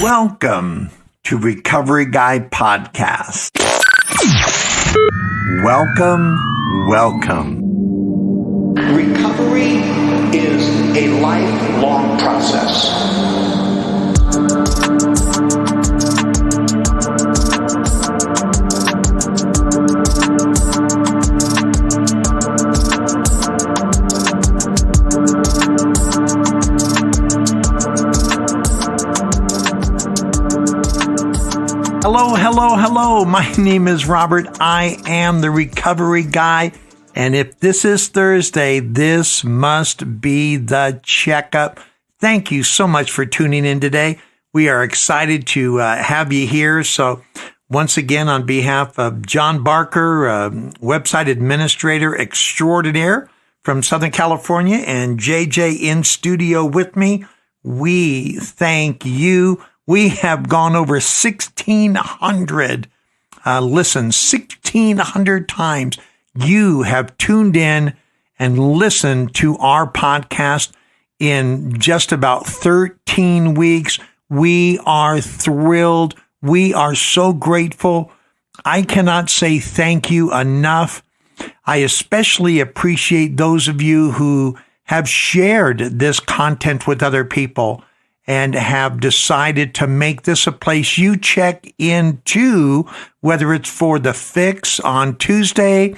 Welcome to Recovery Guy Podcast. Welcome. Recovery is a lifelong process. Hello. My name is Robert. I am the Recovery Guy. And if this is Thursday, this must be the Checkup. Thank you so much for tuning in today. We are excited to have you here. So once again, on behalf of John Barker, website administrator extraordinaire from Southern California, and JJ in studio with me, we thank you. We have gone over 1,600 listens, 1,600 times. You have tuned in and listened to our podcast in just about 13 weeks. We are thrilled. We are so grateful. I cannot say thank you enough. I especially appreciate those of you who have shared this content with other people and have decided to make this a place you check into, whether it's for the fix on Tuesday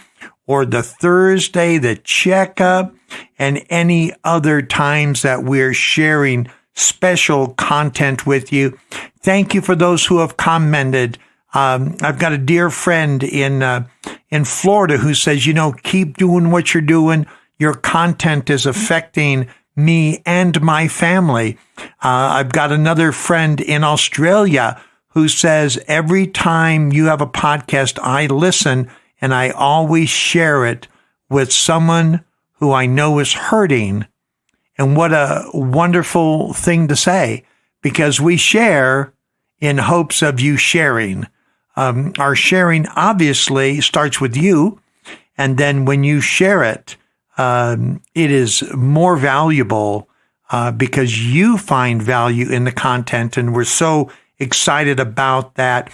or the Thursday, the checkup, and any other times that we're sharing special content with you. Thank you for those who have commented. I've got a dear friend in Florida who says, keep doing what you're doing. Your content is affecting me and my family. I've got another friend in Australia who says, every time you have a podcast, I listen and I always share it with someone who I know is hurting. And what a wonderful thing to say, because we share in hopes of you sharing. Our sharing obviously starts with you. And then when you share it, it is more valuable because you find value in the content, and we're so excited about that.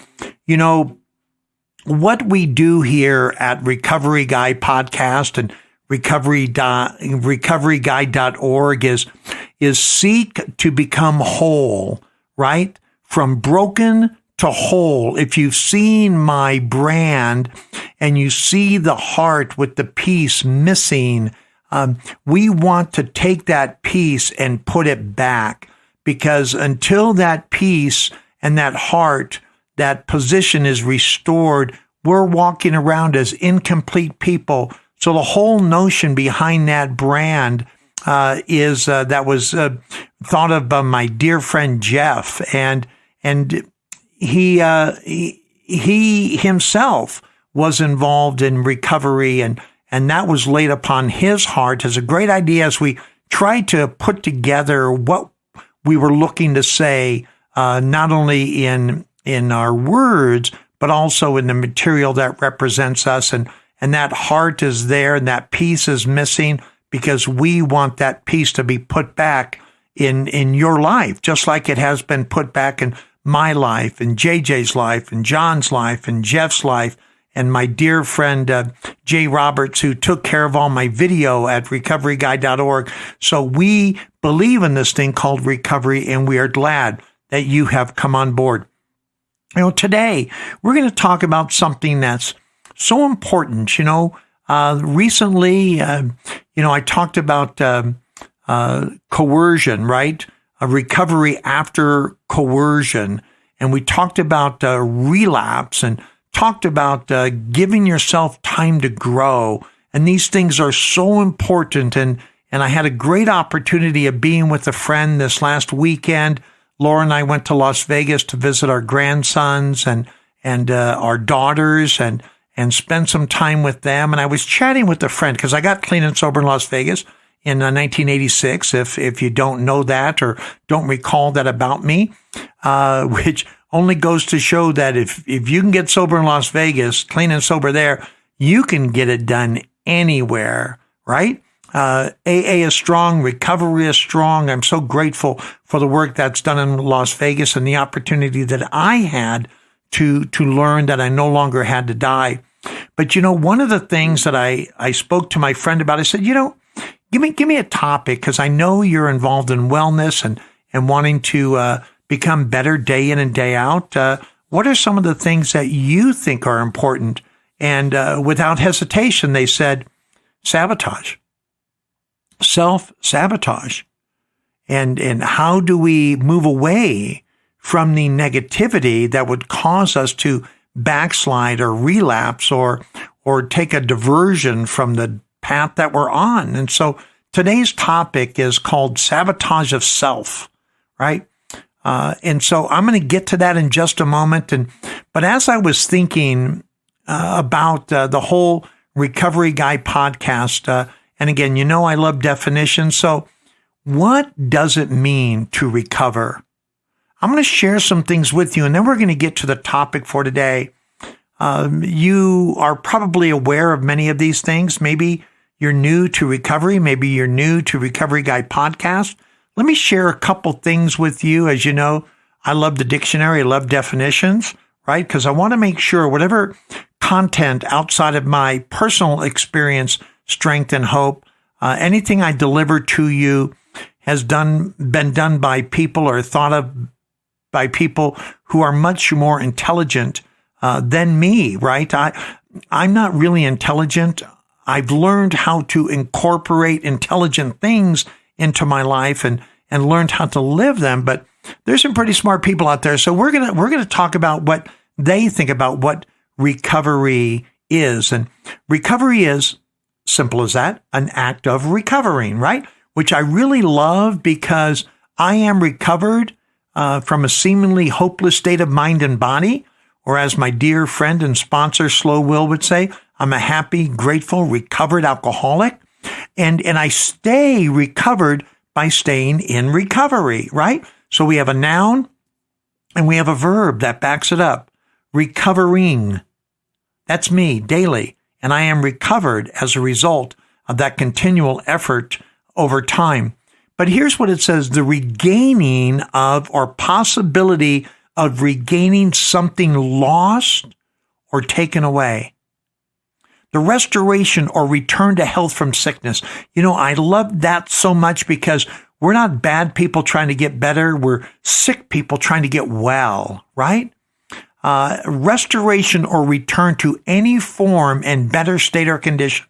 What we do here at Recovery Guy Podcast and recoveryguy.org is seek to become whole, right? From broken to whole. If you've seen my brand and you see the heart with the piece missing, we want to take that piece and put it back, because until that piece and that heart, that position is restored, we're walking around as incomplete people. So the whole notion behind that brand is that was thought of by my dear friend Jeff, and he himself was involved in recovery, and that was laid upon his heart as a great idea as we tried to put together what we were looking to say, not only in our words, but also in the material that represents us. And that heart is there, and that piece is missing, because we want that piece to be put back in your life, just like it has been put back in my life, and JJ's life, and John's life, and Jeff's life, and my dear friend Jay Roberts, who took care of all my video at recoveryguy.org. So we believe in this thing called recovery, and we are glad that you have come on board. Today we're going to talk about something that's so important. Recently, I talked about coercion, right? A recovery after coercion. And we talked about relapse, and talked about giving yourself time to grow. And these things are so important. And I had a great opportunity of being with a friend this last weekend. Laura and I went to Las Vegas to visit our grandsons and our daughters and spend some time with them. And I was chatting with a friend, because I got clean and sober in Las Vegas in 1986, if you don't know that or don't recall that about me, which only goes to show that if you can get sober in Las Vegas, clean and sober there, you can get it done anywhere, right? AA is strong. Recovery is strong. I'm so grateful for the work that's done in Las Vegas and the opportunity that I had to learn that I no longer had to die. But, one of the things that I spoke to my friend about, I said, give me a topic, because I know you're involved in wellness and wanting to become better day in and day out. What are some of the things that you think are important? And without hesitation, they said, sabotage, self-sabotage. And how do we move away from the negativity that would cause us to backslide or relapse or take a diversion from the path that we're on? And so today's topic is called Sabotage of Self, right? And so I'm going to get to that in just a moment. But as I was thinking about the whole Recovery Guy podcast, and again, I love definitions. So what does it mean to recover? I'm going to share some things with you, and then we're going to get to the topic for today. You are probably aware of many of these things. Maybe you're new to recovery. Maybe you're new to Recovery Guy podcast. Let me share a couple things with you. As you know, I love the dictionary. I love definitions, right? Because I want to make sure whatever content outside of my personal experience, strength, and hope, anything I deliver to you has been done by people or thought of by people who are much more intelligent than me, right? I'm not really intelligent. I've learned how to incorporate intelligent things into my life and learned how to live them. But there's some pretty smart people out there. So we're gonna talk about what they think about what recovery is. And recovery is simple as that, an act of recovering, right? Which I really love, because I am recovered from a seemingly hopeless state of mind and body, or as my dear friend and sponsor, Slow Will, would say, I'm a happy, grateful, recovered alcoholic. And I stay recovered by staying in recovery, right? So we have a noun and we have a verb that backs it up. Recovering. That's me daily. And I am recovered as a result of that continual effort over time. But here's what it says: the regaining of, or possibility of regaining, something lost or taken away. The restoration or return to health from sickness. I love that so much, because we're not bad people trying to get better. We're sick people trying to get well, right? Restoration or return to any form and better state or condition.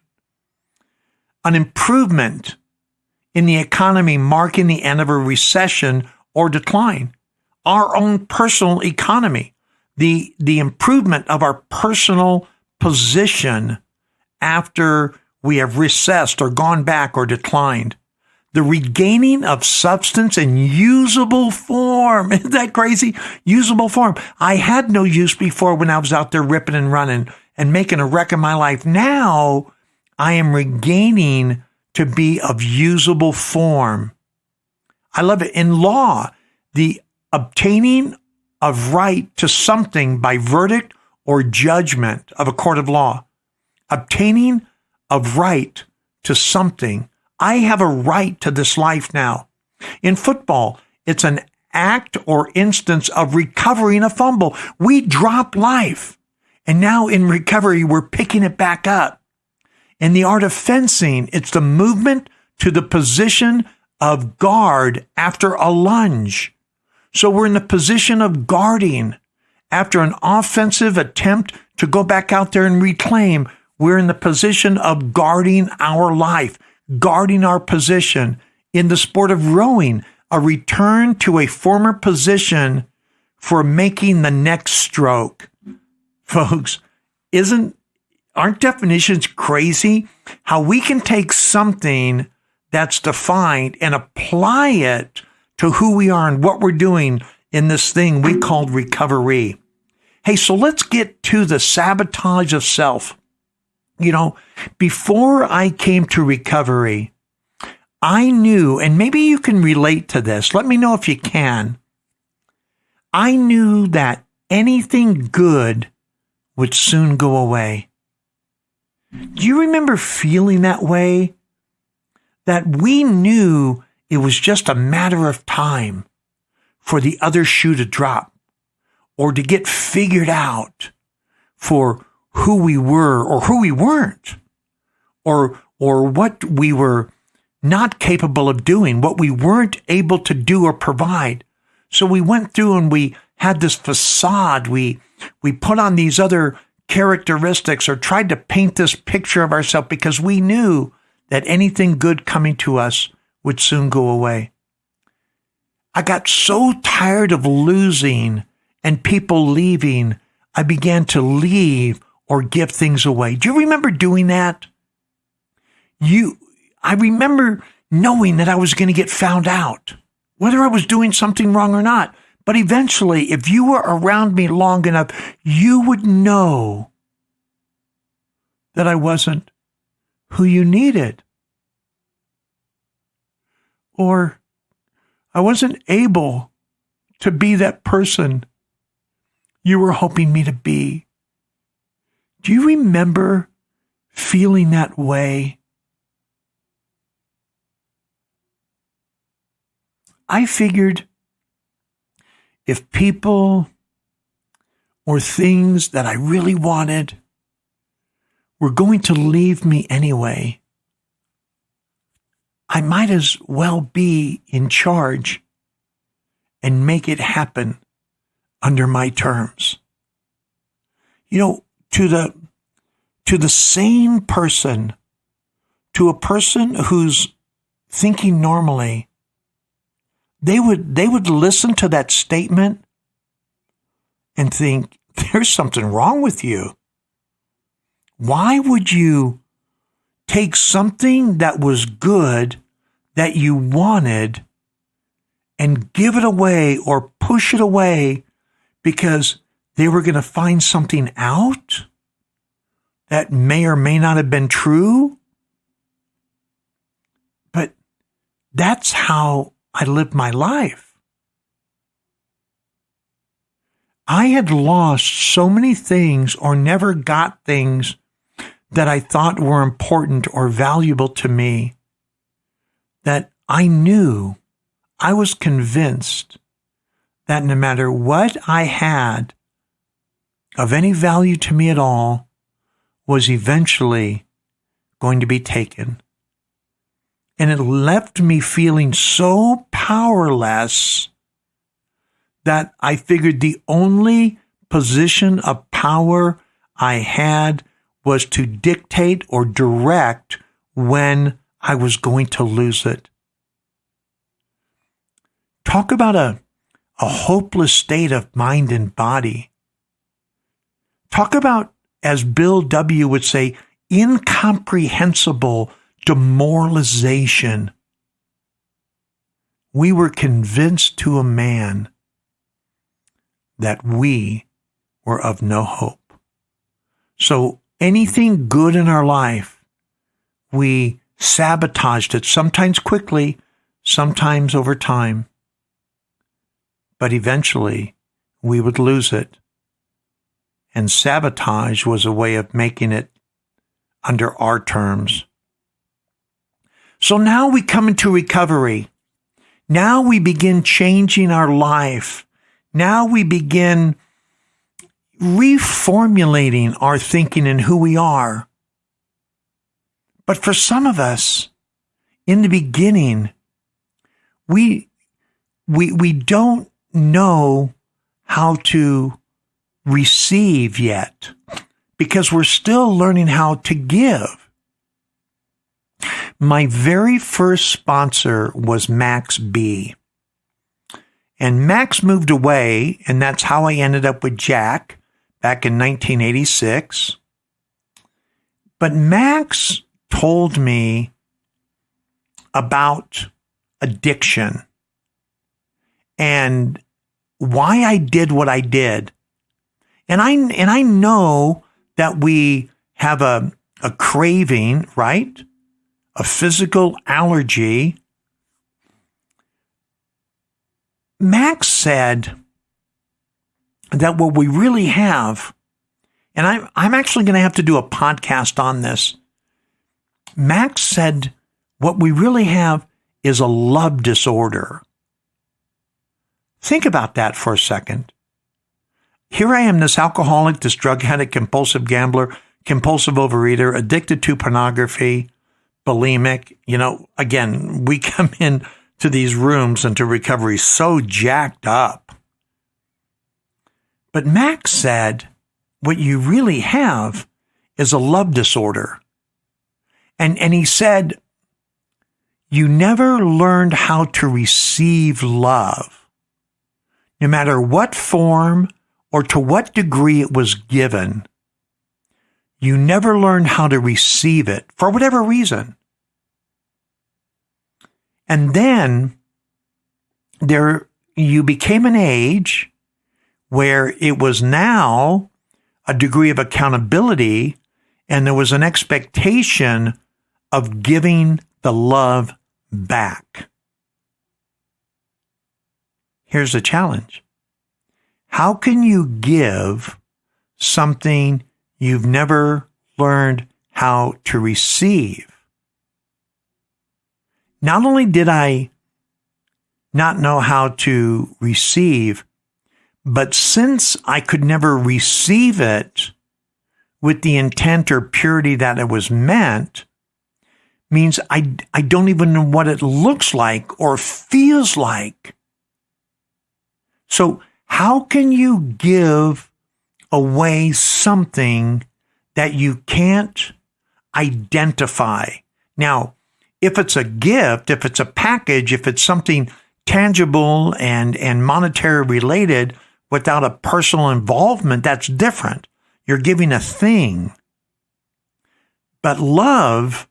An improvement in the economy marking the end of a recession or decline. Our own personal economy. The improvement of our personal position after we have recessed or gone back or declined. The regaining of substance in usable form. Isn't that crazy? Usable form. I had no use before when I was out there ripping and running and making a wreck of my life. Now I am regaining to be of usable form. I love it. In law, the obtaining of right to something by verdict or judgment of a court of law. Obtaining of right to something. I have a right to this life now. In football, it's an act or instance of recovering a fumble. We drop life, and now in recovery, we're picking it back up. In the art of fencing, it's the movement to the position of guard after a lunge. So we're in the position of guarding. After an offensive attempt to go back out there and reclaim, we're in the position of guarding our life, guarding our position. In the sport of rowing, a return to a former position for making the next stroke. Folks, aren't definitions crazy? How we can take something that's defined and apply it to who we are and what we're doing in this thing we called recovery. Hey, so let's get to the sabotage of self. Before I came to recovery, I knew, and maybe you can relate to this. Let me know if you can. I knew that anything good would soon go away. Do you remember feeling that way? that we knew it was just a matter of time for the other shoe to drop or to get figured out for who we were or who we weren't, or what we were not capable of doing, what we weren't able to do or provide. So we went through and we had this facade. We put on these other characteristics or tried to paint this picture of ourselves because we knew that anything good coming to us would soon go away. I got so tired of losing and people leaving, I began to leave or give things away. Do you remember doing that? I remember knowing that I was going to get found out, whether I was doing something wrong or not. But eventually, if you were around me long enough, you would know that I wasn't who you needed. Or I wasn't able to be that person you were hoping me to be. Do you remember feeling that way? I figured if people or things that I really wanted were going to leave me anyway, I might as well be in charge and make it happen under my terms. You know, to the sane person, to a person who's thinking normally, they would listen to that statement and think, there's something wrong with you. Why would you take something that was good, that you wanted, and give it away or push it away because they were going to find something out that may or may not have been true? But that's how I lived my life. I had lost so many things or never got things that I thought were important or valuable to me that I knew, I was convinced that no matter what I had of any value to me at all was eventually going to be taken. And it left me feeling so powerless that I figured the only position of power I had was to dictate or direct when I was going to lose it. Talk about a hopeless state of mind and body. Talk about, as Bill W. would say, incomprehensible demoralization. We were convinced to a man that we were of no hope. So anything good in our life, we sabotaged it, sometimes quickly, sometimes over time. But eventually, we would lose it. And sabotage was a way of making it under our terms. So now we come into recovery. Now we begin changing our life. Now we begin reformulating our thinking and who we are. But for some of us, in the beginning, we don't know how to receive yet because we're still learning how to give. My very first sponsor was Max B. And Max moved away, and that's how I ended up with Jack back in 1986. But Max told me about addiction and why I did what I did. And I know that we have a craving, right? A physical allergy. Max said that what we really have, and I'm actually going to have to do a podcast on this. Max said what we really have is a love disorder. Think about that for a second. Here I am, this alcoholic, this drug addict, compulsive gambler, compulsive overeater, addicted to pornography, bulimic. Again, we come in to these rooms and to recovery so jacked up. But Max said, what you really have is a love disorder. And he said, you never learned how to receive love, no matter what form or to what degree it was given. You never learned how to receive it for whatever reason. And then you became an age where it was now a degree of accountability and there was an expectation of giving the love back. Here's the challenge. How can you give something you've never learned how to receive? Not only did I not know how to receive, but since I could never receive it with the intent or purity that it was meant, means I don't even know what it looks like or feels like. So how can you give away something that you can't identify? Now, if it's a gift, if it's a package, if it's something tangible and monetary related without a personal involvement, that's different. You're giving a thing. But love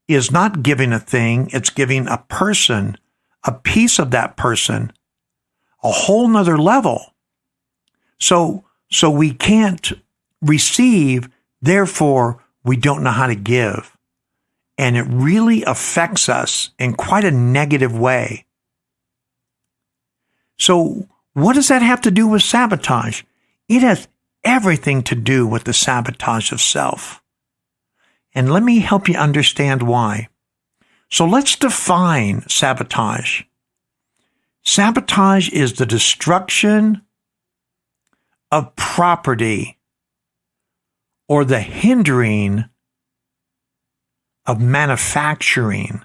is not giving a thing, it's giving a person, a piece of that person, a whole nother level. So we can't receive, therefore we don't know how to give. And it really affects us in quite a negative way. So what does that have to do with sabotage? It has everything to do with the sabotage of self. And let me help you understand why. So let's define sabotage. Sabotage is the destruction of property or the hindering of manufacturing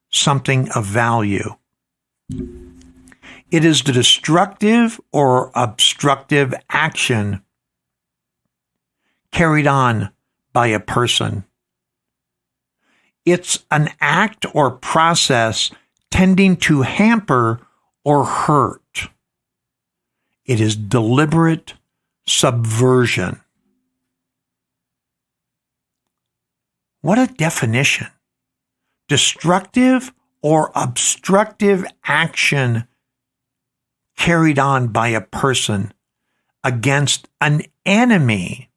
something of value. It is the destructive or obstructive action carried on by a person. It's an act or process tending to hamper or hurt. It is deliberate subversion. What a definition. Destructive or obstructive action carried on by a person against an enemy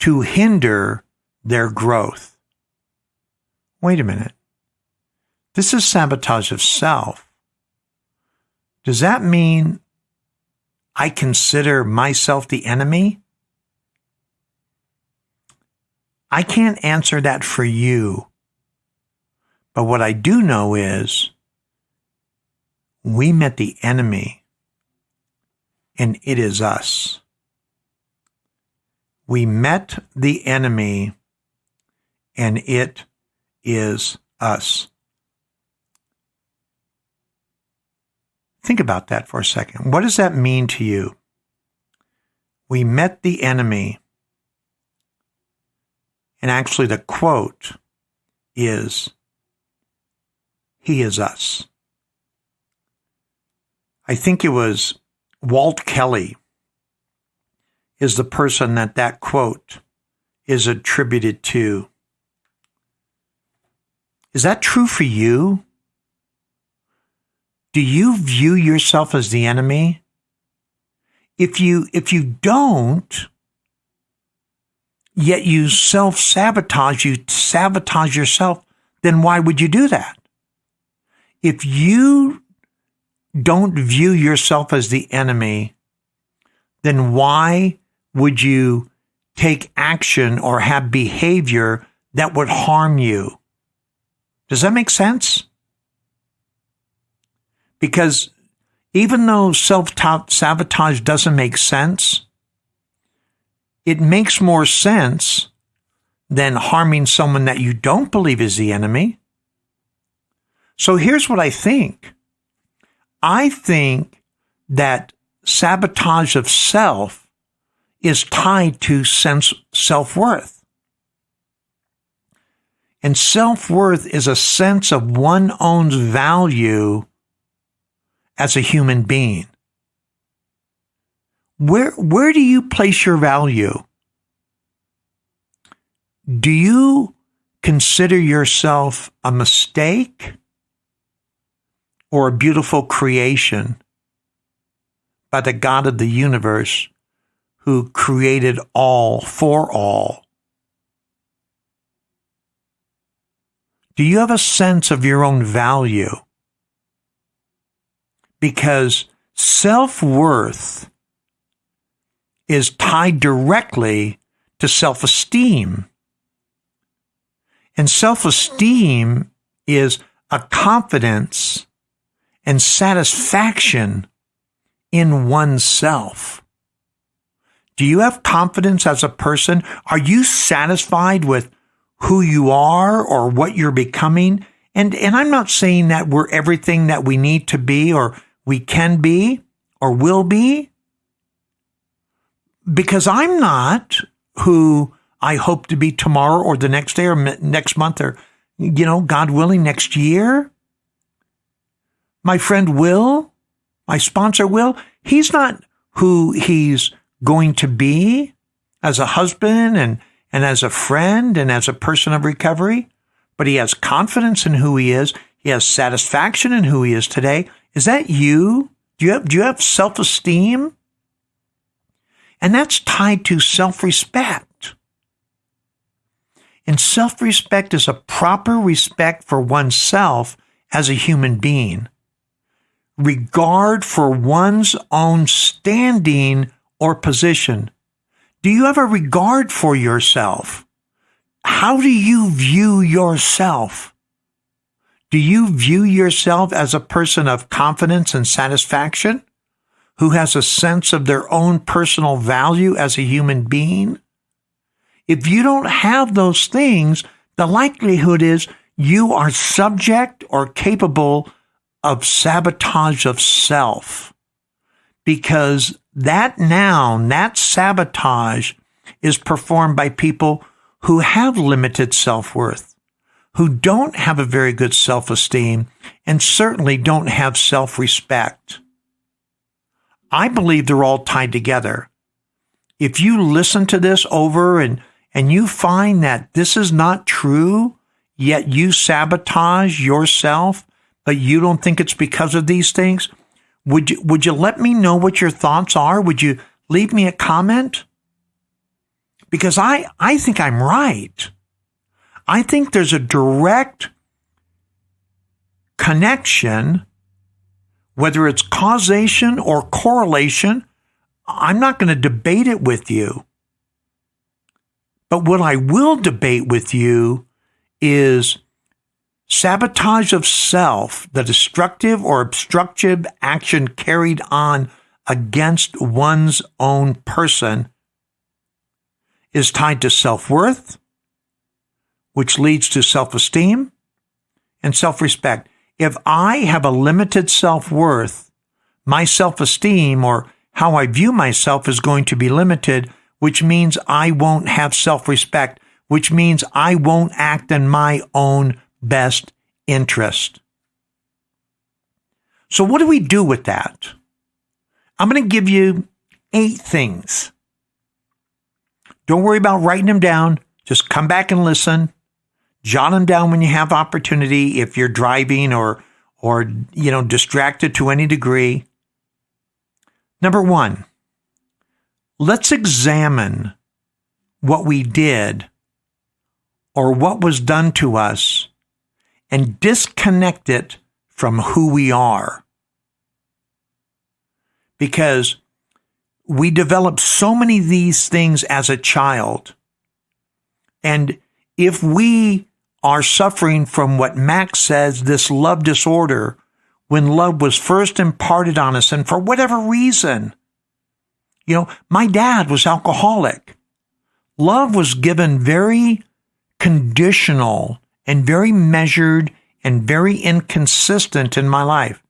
to hinder their growth. Wait a minute. This is sabotage of self. Does that mean I consider myself the enemy? I can't answer that for you. But what I do know is we met the enemy, and it is us. We met the enemy, and it is us. Think about that for a second. What does that mean to you? We met the enemy. And actually the quote is, he is us. I think it was Walt Kelly is the person that quote is attributed to. Is that true for you? Do you view yourself as the enemy? If you don't, yet you self-sabotage, you sabotage yourself, then why would you do that? If you don't view yourself as the enemy, then why would you take action or have behavior that would harm you. Does that make sense? Because even though self-sabotage doesn't make sense, it makes more sense than harming someone that you don't believe is the enemy. So here's what I think. I think that sabotage of self is tied to self-worth. And self-worth is a sense of one's own value as a human being. Where do you place your value? Do you consider yourself a mistake or a beautiful creation by the God of the universe who created all for all? Do you have a sense of your own value? Because self-worth is tied directly to self-esteem. And self-esteem is a confidence and satisfaction in oneself. Do you have confidence as a person? Are you satisfied with who you are or what you're becoming? And I'm not saying that we're everything that we need to be or we can be or will be, because I'm not who I hope to be tomorrow or the next day or next month or, God willing, next year. My friend Will, my sponsor Will, he's not who he's going to be as a husband and as a friend and as a person of recovery, but he has confidence in who he is. He has satisfaction in who he is today. Is that you? Do you have self-esteem? And that's tied to self-respect. And self-respect is a proper respect for oneself as a human being. Regard for one's own standing or position. Do you have a regard for yourself? How do you view yourself? Do you view yourself as a person of confidence and satisfaction, who has a sense of their own personal value as a human being? If you don't have those things, the likelihood is you are subject or capable of sabotage of self, because that sabotage is performed by people who have limited self-worth, who don't have a very good self-esteem, and certainly don't have self-respect. I believe they're all tied together. If you listen to this over and you find that this is not true, yet you sabotage yourself, but you don't think it's because of these things, would you let me know what your thoughts are? Would you leave me a comment? Because I think I'm right. I think there's a direct connection, whether it's causation or correlation. I'm not going to debate it with you. But what I will debate with you is sabotage of self, the destructive or obstructive action carried on against one's own person, is tied to self-worth, which leads to self-esteem and self-respect. If I have a limited self-worth, my self-esteem or how I view myself is going to be limited, which means I won't have self-respect, which means I won't act in my own best interest. So what do we do with that? I'm going to give you 8 things. Don't worry about writing them down. Just come back and listen. Jot them down when you have opportunity, if you're driving or distracted to any degree. Number 1, let's examine what we did or what was done to us and disconnect it from who we are. Because we develop so many of these things as a child. And if we are suffering from what Max says, this love disorder, when love was first imparted on us, and for whatever reason, my dad was alcoholic. Love was given very conditional and very measured and very inconsistent in my life.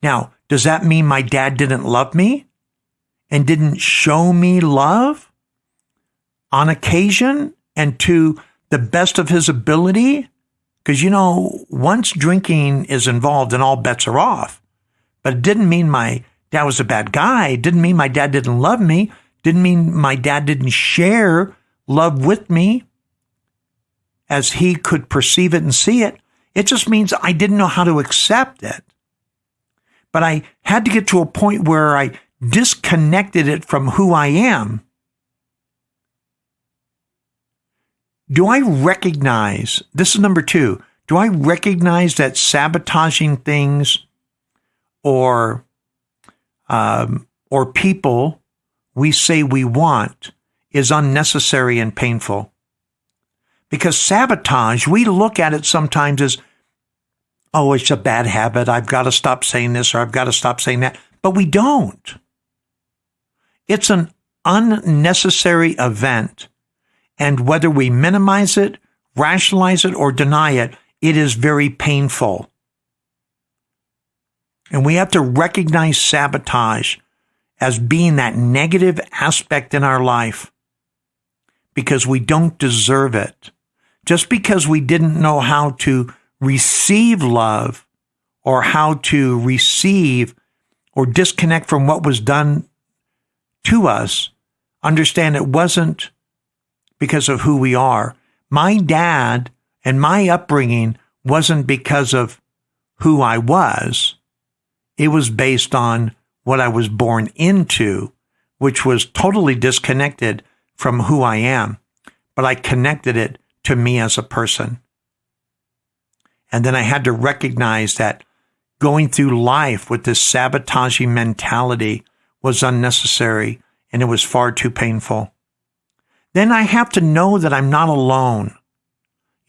Now, does that mean my dad didn't love me and didn't show me love on occasion and to the best of his ability? Because, once drinking is involved, then all bets are off. But it didn't mean my dad was a bad guy. It didn't mean my dad didn't love me. Didn't mean my dad didn't share love with me as he could perceive it and see it. It just means I didn't know how to accept it. But I had to get to a point where I disconnected it from who I am. Do I recognize, this is number 2, do I recognize that sabotaging things or people we say we want is unnecessary and painful? Because sabotage, we look at it sometimes as, oh, it's a bad habit. I've got to stop saying this or I've got to stop saying that. But we don't. It's an unnecessary event. And whether we minimize it, rationalize it, or deny it, it is very painful. And we have to recognize sabotage as being that negative aspect in our life because we don't deserve it. Just because we didn't know how to receive love or how to receive or disconnect from what was done to us, understand it wasn't because of who we are. My dad and my upbringing wasn't because of who I was. It was based on what I was born into, which was totally disconnected from who I am. But I connected it to me as a person. And then I had to recognize that going through life with this sabotaging mentality was unnecessary and it was far too painful. Then I have to know that I'm not alone.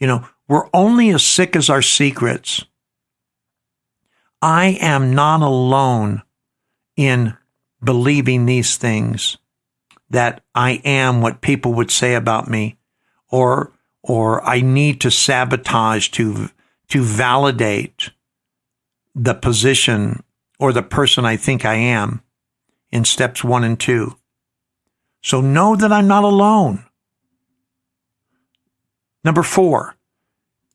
We're only as sick as our secrets. I am not alone in believing these things, that I am what people would say about me, or I need to sabotage to validate the position or the person I think I am in steps 1 and 2. So know that I'm not alone. Number 4,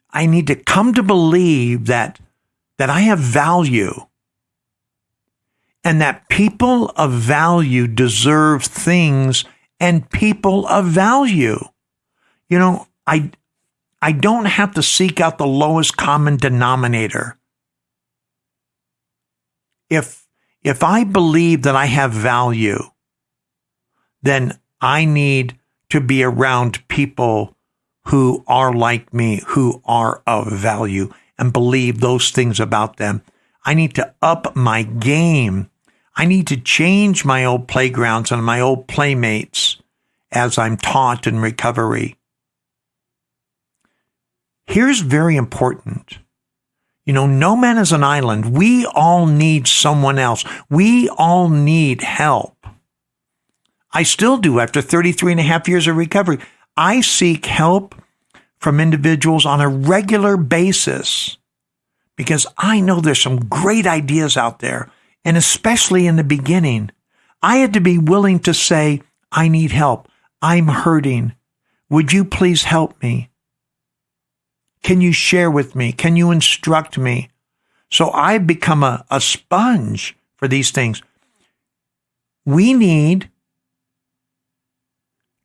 I need to come to believe that I have value and that people of value deserve things and people of value. I don't have to seek out the lowest common denominator. If I believe that I have value, then I need to be around people who are like me, who are of value, and believe those things about them. I need to up my game. I need to change my old playgrounds and my old playmates as I'm taught in recovery. Here's very important. No man is an island. We all need someone else. We all need help. I still do after 33 and a half years of recovery. I seek help from individuals on a regular basis because I know there's some great ideas out there. And especially in the beginning, I had to be willing to say, I need help. I'm hurting. Would you please help me? Can you share with me? Can you instruct me? So I've become a sponge for these things. We need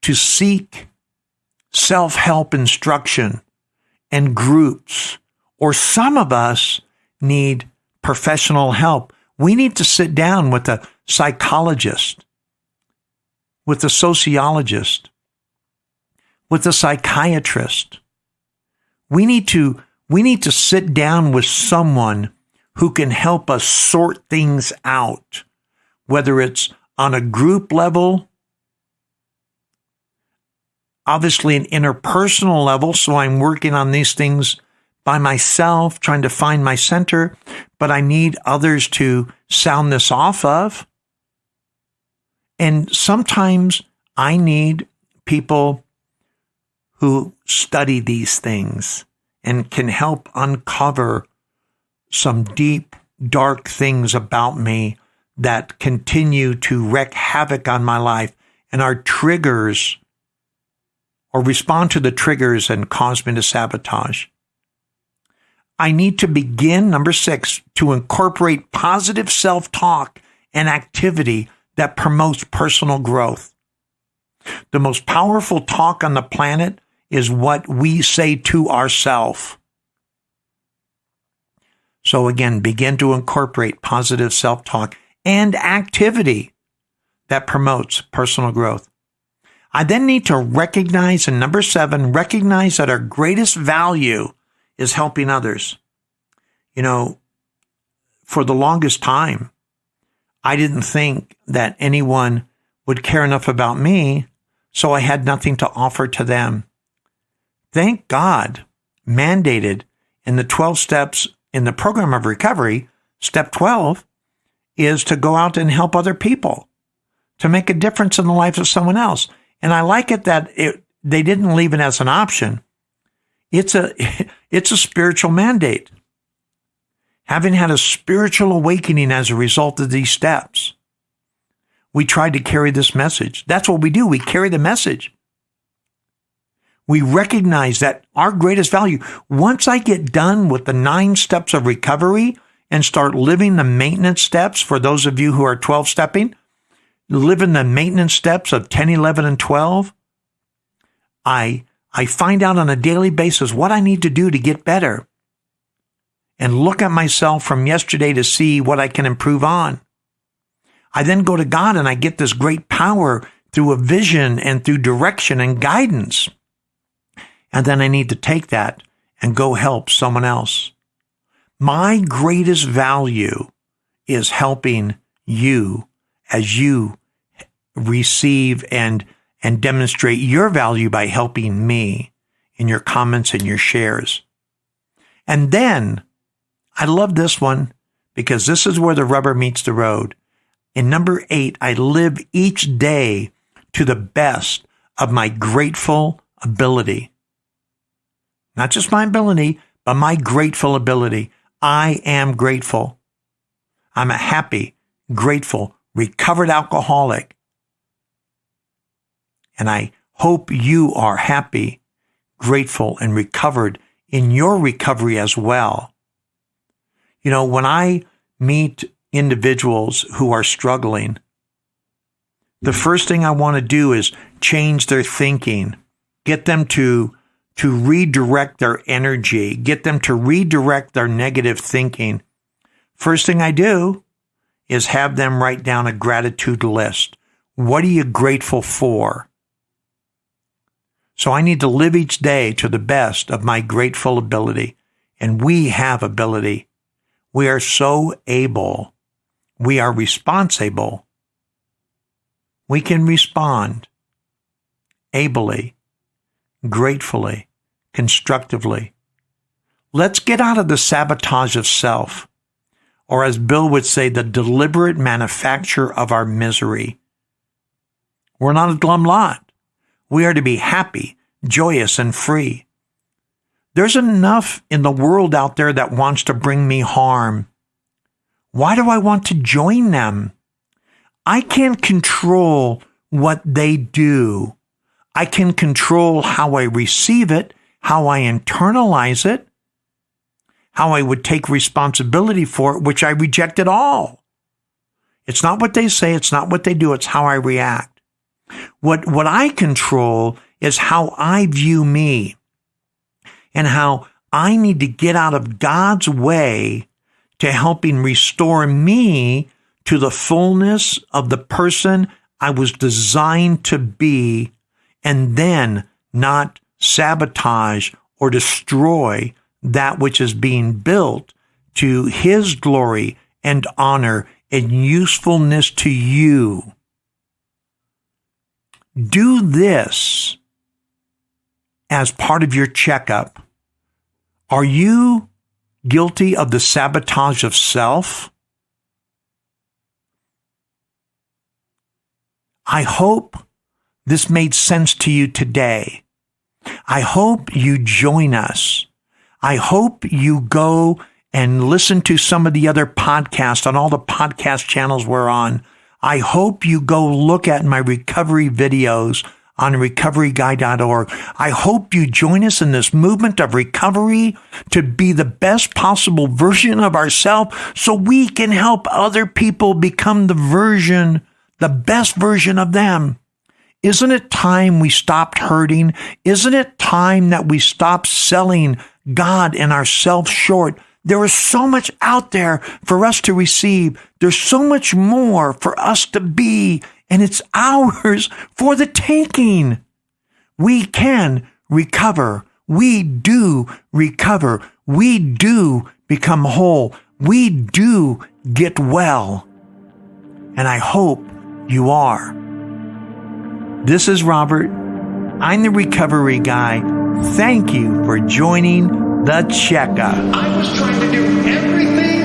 to seek self-help instruction and groups, or some of us need professional help. We need to sit down with a psychologist, with a sociologist, with a psychiatrist. We need to sit down with someone who can help us sort things out, whether it's on a group level, obviously an interpersonal level, so I'm working on these things by myself, trying to find my center, but I need others to sound this off of. And sometimes I need people who study these things and can help uncover some deep, dark things about me that continue to wreak havoc on my life and are triggers or respond to the triggers and cause me to sabotage. I need to begin, number 6, to incorporate positive self-talk and activity that promotes personal growth. The most powerful talk on the planet is what we say to ourselves. So again, begin to incorporate positive self-talk and activity that promotes personal growth. I then need to recognize, and number 7, recognize that our greatest value is helping others. You know, for the longest time, I didn't think that anyone would care enough about me, so I had nothing to offer to them. Thank God, mandated in the 12 steps in the program of recovery, step 12 is to go out and help other people, to make a difference in the life of someone else. And I like it that they didn't leave it as an option. It's a spiritual mandate. Having had a spiritual awakening as a result of these steps, we tried to carry this message. That's what we do. We carry the message. We recognize that our greatest value, once I get done with the 9 steps of recovery and start living the maintenance steps, for those of you who are 12-stepping, living the maintenance steps of 10, 11, and 12, I find out on a daily basis what I need to do to get better and look at myself from yesterday to see what I can improve on. I then go to God and I get this great power through a vision and through direction and guidance. And then I need to take that and go help someone else. My greatest value is helping you as you receive and demonstrate your value by helping me in your comments and your shares. And then, I love this one because this is where the rubber meets the road. In number 8, I live each day to the best of my grateful ability. Not just my ability, but my grateful ability. I am grateful. I'm a happy, grateful, recovered alcoholic. And I hope you are happy, grateful, and recovered in your recovery as well. You know, when I meet individuals who are struggling, the first thing I want to do is change their thinking, get them to redirect their energy, get them to redirect their negative thinking. First thing I do is have them write down a gratitude list. What are you grateful for? So I need to live each day to the best of my grateful ability. And we have ability. We are so able. We are responsible. We can respond ably, gratefully, constructively. Let's get out of the sabotage of self, or as Bill would say, the deliberate manufacture of our misery. We're not a glum lot. We are to be happy, joyous, and free. There's enough in the world out there that wants to bring me harm. Why do I want to join them? I can't control what they do. I can control how I receive it, how I internalize it, how I would take responsibility for it, which I reject it all. It's not what they say, it's not what they do, it's how I react. What I control is how I view me and how I need to get out of God's way to helping restore me to the fullness of the person I was designed to be, and then not sabotage or destroy that which is being built to His glory and honor and usefulness to you. Do this, as part of your checkup, are you guilty of the sabotage of self? I hope this made sense to you today. I hope you join us. I hope you go and listen to some of the other podcasts on all the podcast channels we're on. I hope you go look at my recovery videos on recoveryguy.org. I hope you join us in this movement of recovery to be the best possible version of ourselves so we can help other people become the best version of them. Isn't it time we stopped hurting? Isn't it time that we stopped selling God and ourselves short? There is so much out there for us to receive. There's so much more for us to be, and it's ours for the taking. We can recover. We do recover. We do become whole. We do get well. And I hope you are. This is Robert. I'm the recovery guy. Thank you for joining the Checkup. I was trying to do everything